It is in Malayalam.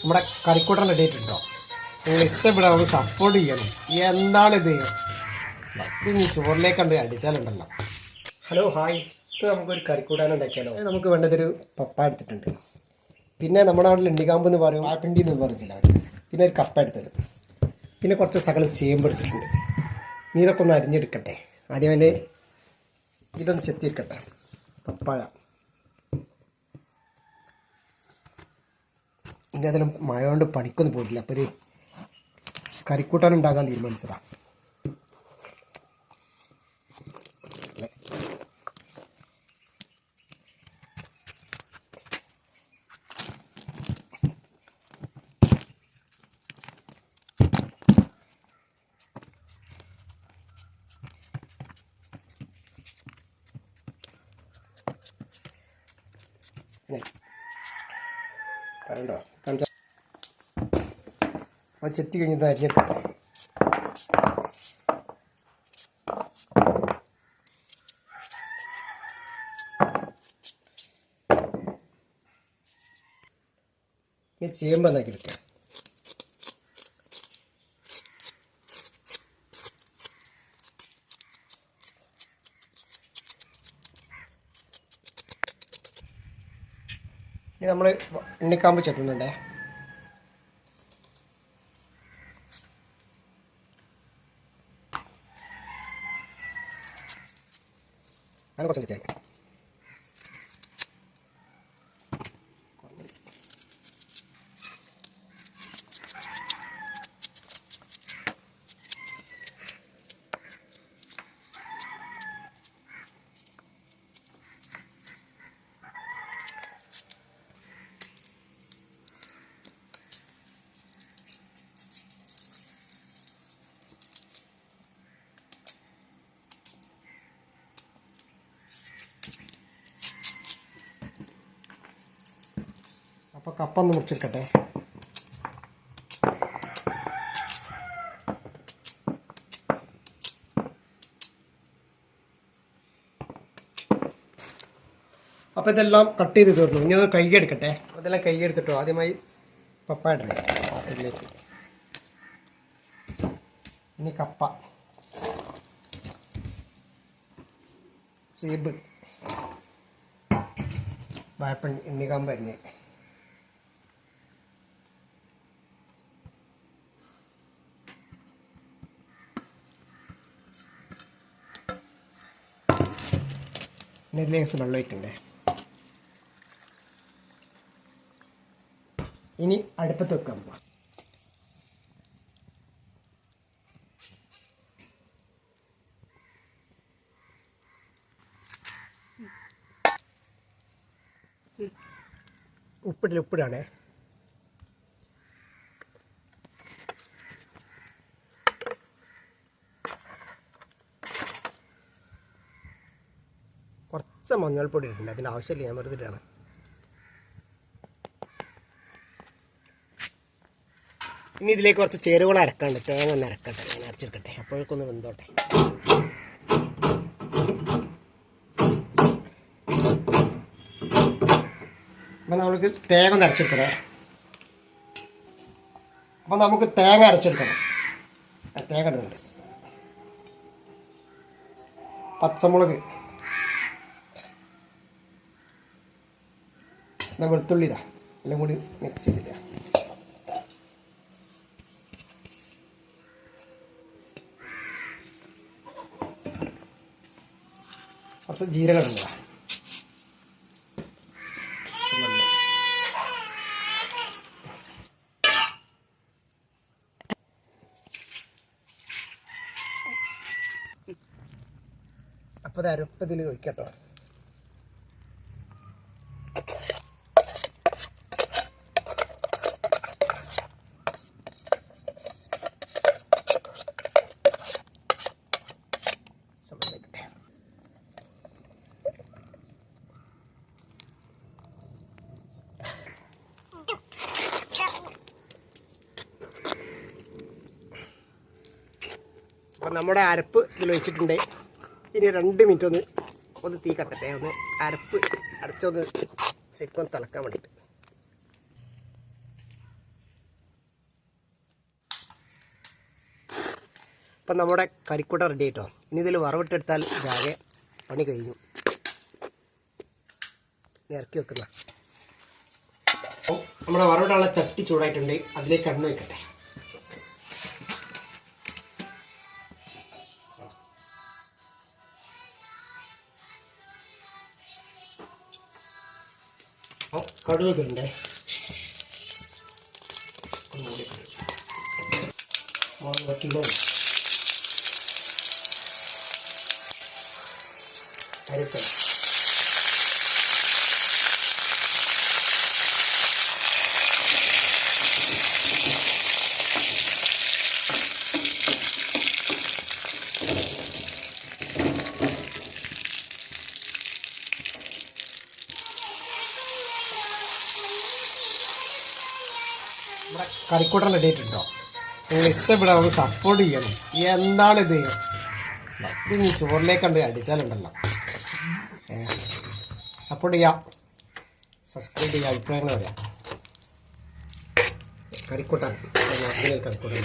നമ്മുടെ കറിക്കൂട്ടൻ റെഡി ആയിട്ടുണ്ടോ? നിങ്ങൾ ഇഷ്ടപ്പെടാൻ നമുക്ക് സപ്പോർട്ട് ചെയ്യണം. എന്താണിത്? ഇനി ചോറിലേക്ക് കണ്ട് അടിച്ചാലുണ്ടല്ലോ. ഹലോ ഹായ്, ഇപ്പോൾ നമുക്കൊരു കറിക്കൂട്ടാൻ ഉണ്ടാക്കിയാലോ? നമുക്ക് വേണ്ടതൊരു പപ്പ എടുത്തിട്ടുണ്ട്, പിന്നെ നമ്മുടെ നാട്ടിൽ ഇണ്ടിക്കാമ്പ് എന്ന് പറയും, ആപ്പിണ്ടി എന്ന് പറയില്ല അവർ. പിന്നെ ഒരു കപ്പ എടുത്തത്, പിന്നെ കുറച്ച് സകലം ചേമ്പ് എടുത്തിട്ടുണ്ട്. നീ ഇതൊക്കെ ഒന്ന് അരിഞ്ഞെടുക്കട്ടെ. ആദ്യം തന്നെ ഇതൊന്ന് ചെത്തിയെടുക്കട്ടെ. പപ്പായ ഇനി അതിലും മഴ കൊണ്ട് പണിക്കൊന്നും പോയിട്ടില്ല, അപ്പോൾ ഒരു കറിക്കൂട്ടാൻ ഉണ്ടാക്കാൻ തീരുമാനിച്ചതാണ്. പറയണ്ടോ? കഞ്ച അത് ചെത്തി കഴിഞ്ഞത് അരിഞ്ഞിട്ടോ. ഇനി ചേമ്പ് എന്നാക്കി എടുക്കാം. ഇനി നമ്മൾ എണ്ണിക്കാമ്പ് ചെത്തുന്നുണ്ടേ. അങ്ങനെ കുറച്ച് ചെത്തിയാക്കാം. അപ്പോൾ കപ്പ ഒന്ന് മുറിച്ചെടുക്കട്ടെ. അപ്പോൾ ഇതെല്ലാം കട്ട് ചെയ്ത് തീർന്നു. ഇനി അത് കഴുകിയെടുക്കട്ടെ. അതെല്ലാം കഴുകിയെടുത്തിട്ടോ. ആദ്യമായി പപ്പ ഇടണേ അതിലേക്ക്. ഇനി കപ്പ, ചേമ്പ്, വാഴപ്പൻ, എണ്ണിക്കാമ്പ് അരിഞ്ഞ്, പിന്നെ ലേസ് വെള്ളം ഒഴിക്കണ്ടേ. ഇനി അടുപ്പത്ത് വെക്കാൻ പോവാം. ഉപ്പിടാണേ. കുറച്ച് മഞ്ഞൾപ്പൊടി ഇട്ടിട്ടുണ്ട്, അതിൻ്റെ ആവശ്യമില്ല, ഞാൻ വെറുതെ ഇട്ടാണ്. ഇനി ഇതിലേക്ക് കുറച്ച് ചേരുവകൾ അരക്കാണ്ട്. തേങ്ങ ഒന്ന് അരക്കട്ടെ, ഞാൻ അരച്ചെടുക്കട്ടെ, അപ്പോഴേക്കൊന്ന് വെന്തോട്ടെ. അപ്പം നമ്മൾക്ക് തേങ്ങ ഒന്ന് അരച്ചെടുക്കണേ. അപ്പം നമുക്ക് തേങ്ങ അരച്ചെടുക്കണം. തേങ്ങ ഇടുന്നുണ്ട്. പച്ചമുളക്, എന്നാൽ വെളുത്തുള്ളി ഇതാ എല്ലാം കൂടി മിക്സ് ചെയ്തില്ല. കുറച്ച് ജീരകം ഇടുന്നതാ. അപ്പോൾ അത് അരപ്പതിൽ ഒഴിക്കട്ടോ. അപ്പം നമ്മുടെ അരപ്പ് ഇതിൽ വെച്ചിട്ടുണ്ട്. ഇനി 2 മിനിറ്റ് ഒന്ന് തീ കത്തട്ടെ. ഒന്ന് അരപ്പ് അരച്ചൊന്ന് ശരിക്കും തിളക്കാൻ വേണ്ടിയിട്ട്. അപ്പം നമ്മുടെ കരിക്കൂട്ട റെഡി ആയിട്ടോ. ഇനി ഇതിൽ വറവിട്ടെടുത്താൽ ഇതാകെ പണി കഴിഞ്ഞു. ഇറക്കി വെക്കുന്ന നമ്മുടെ വറവിടാനുള്ള ചട്ടി ചൂടായിട്ടുണ്ട്. അതിലേക്ക് എണ്ണ വെക്കട്ടെ. കടുക് ഇടണ്ടേ. കിലോ അരിപ്പ നമ്മുടെ കരിക്കൂട്ടൻ റെഡി ആയിട്ടുണ്ടോ? നിങ്ങൾ ഇഷ്ടപ്പെടാൻ സപ്പോർട്ട് ചെയ്യണം. എന്താണിത്? ഇതിന് ചോറിലേക്ക് കണ്ട് അടിച്ചാലുണ്ടല്ലോ. സപ്പോർട്ട് ചെയ്യാം, സബ്സ്ക്രൈബ് ചെയ്യുക, അഭിപ്രായങ്ങൾ പറയാം. കരിക്കൂട്ടാൻ കരിക്കൂട്ടൻ